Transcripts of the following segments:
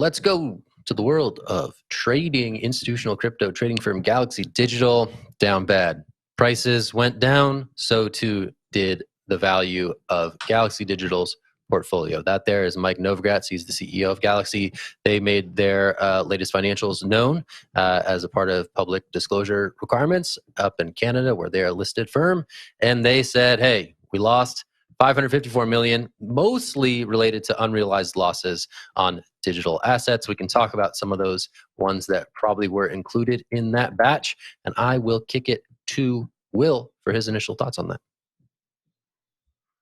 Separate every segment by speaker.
Speaker 1: Let's go to the world of trading. Institutional crypto trading firm Galaxy Digital down bad. Prices went down, so too did the value of Galaxy Digital's portfolio. That there is Mike Novogratz. He's the CEO of Galaxy. They made their latest financials known as a part of public disclosure requirements up in Canada, where they're a listed firm. And they said, hey, we lost $554 million, mostly related to unrealized losses on digital assets. We can talk about some of those ones that probably were included in that batch. And I will kick it to Will for his initial thoughts on that.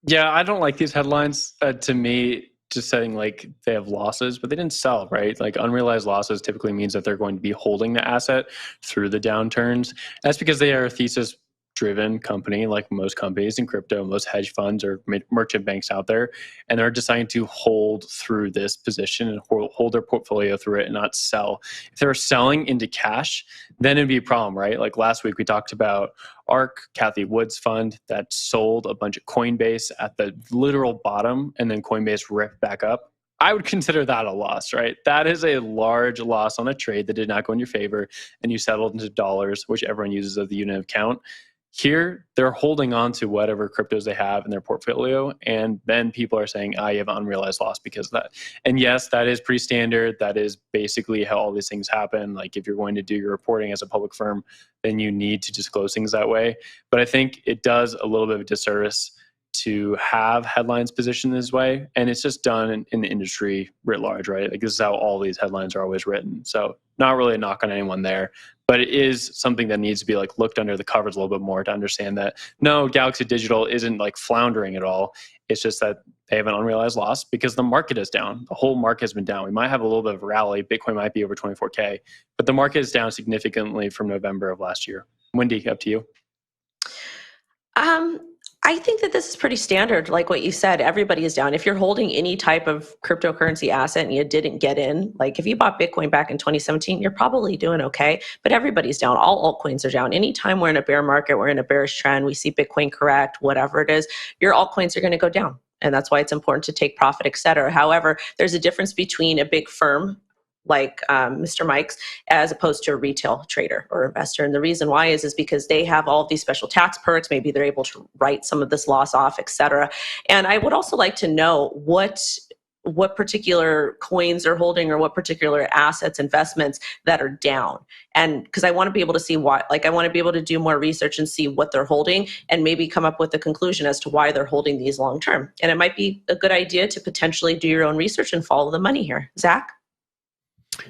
Speaker 2: Yeah, I don't like these headlines. To me, just saying like they have losses, but they didn't sell, right? Like unrealized losses typically means that they're going to be holding the asset through the downturns. That's because they are a thesis driven company, like most companies in crypto, most hedge funds or merchant banks out there, and they're deciding to hold through this position and hold their portfolio through it and not sell. If they're selling into cash, then it'd be a problem, right? Like last week we talked about ARK, Kathy Wood's fund that sold a bunch of Coinbase at the literal bottom, and then Coinbase ripped back up. I would consider that a loss, right? That is a large loss on a trade that did not go in your favor, and you settled into dollars, which everyone uses as the unit of count. Here, they're holding on to whatever cryptos they have in their portfolio, and then people are saying, you have an unrealized loss because of that. And yes, that is pretty standard. That is basically how all these things happen. Like if you're going to do your reporting as a public firm, then you need to disclose things that way. But I think it does a little bit of a disservice to have headlines positioned this way, and it's just done in the industry writ large, right? Like this is how all these headlines are always written. So not really a knock on anyone there, but it is something that needs to be like looked under the covers a little bit more to understand that no, Galaxy Digital isn't like floundering at all. It's just that they have an unrealized loss because the market is down. The whole market has been down. We might have a little bit of a rally. Bitcoin might be over 24K, but the market is down significantly from November of last year. Wendy, up to you.
Speaker 3: I think that this is pretty standard. Like what you said, everybody is down. If you're holding any type of cryptocurrency asset and you didn't get in, like if you bought Bitcoin back in 2017, you're probably doing okay, but everybody's down. All altcoins are down. Anytime we're in a bear market, we're in a bearish trend, we see Bitcoin correct, whatever it is, your altcoins are going to go down. And that's why it's important to take profit, et cetera. However, there's a difference between a big firm like Mr. Mike's, as opposed to a retail trader or investor. And the reason why is because they have all of these special tax perks. Maybe they're able to write some of this loss off, et cetera. And I would also like to know what particular coins they're holding or what particular assets, investments that are down. And because I want to be able to see why, like I want to be able to do more research and see what they're holding and maybe come up with a conclusion as to why they're holding these long term. And it might be a good idea to potentially do your own research and follow the money here. Zach?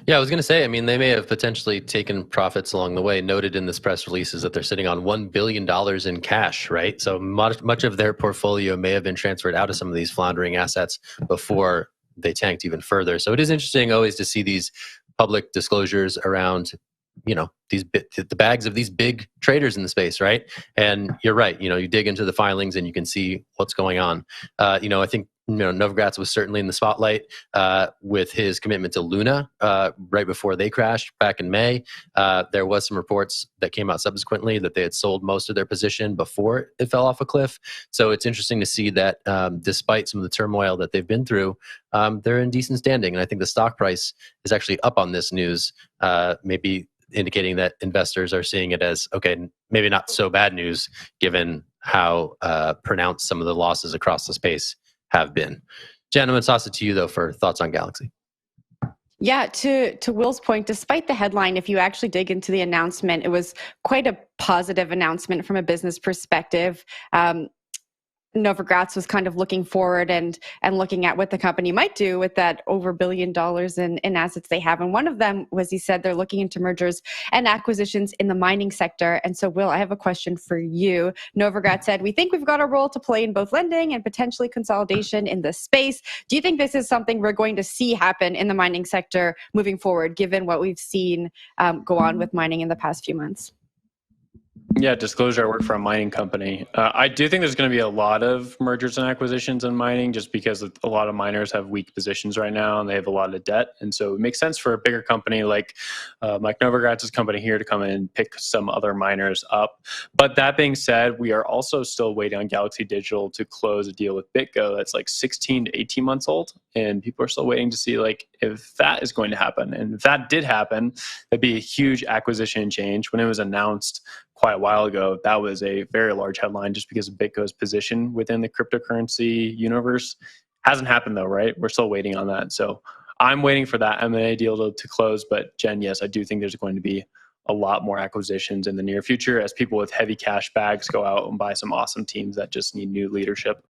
Speaker 1: Yeah, I was going to say, I mean, they may have potentially taken profits along the way. Noted in this press release is that they're sitting on $1 billion in cash, right? So much of their portfolio may have been transferred out of some of these floundering assets before they tanked even further. So it is interesting always to see these public disclosures around, the bags of these big traders in the space, right? And you're right, you dig into the filings and you can see what's going on. I think Novogratz was certainly in the spotlight with his commitment to Luna right before they crashed back in May. There was some reports that came out subsequently that they had sold most of their position before it fell off a cliff. So it's interesting to see that despite some of the turmoil that they've been through, they're in decent standing. And I think the stock price is actually up on this news, maybe indicating that investors are seeing it as, okay, maybe not so bad news given how pronounced some of the losses across the space have been. Jen, I'm going to toss it to you, though, for thoughts on Galaxy.
Speaker 4: Yeah, to Will's point, despite the headline, if you actually dig into the announcement, it was quite a positive announcement from a business perspective. Novogratz was kind of looking forward and looking at what the company might do with that over $1 billion in assets they have. And one of them was, he said, they're looking into mergers and acquisitions in the mining sector. And so, Will, I have a question for you. Novogratz said, we think we've got a role to play in both lending and potentially consolidation in this space. Do you think this is something we're going to see happen in the mining sector moving forward, given what we've seen go on with mining in the past few months?
Speaker 2: Yeah, disclosure, I work for a mining company. I do think there's going to be a lot of mergers and acquisitions in mining just because a lot of miners have weak positions right now and they have a lot of debt. And so it makes sense for a bigger company like Novogratz's company here to come in and pick some other miners up. But that being said, we are also still waiting on Galaxy Digital to close a deal with BitGo that's like 16 to 18 months old. And people are still waiting to see like if that is going to happen. And if that did happen, that'd be a huge acquisition change. When it was announced quite a while ago, that was a very large headline just because of BitGo's position within the cryptocurrency universe. Hasn't happened though, right? We're still waiting on that. So I'm waiting for that M&A deal to close. But Jen, yes, I do think there's going to be a lot more acquisitions in the near future as people with heavy cash bags go out and buy some awesome teams that just need new leadership.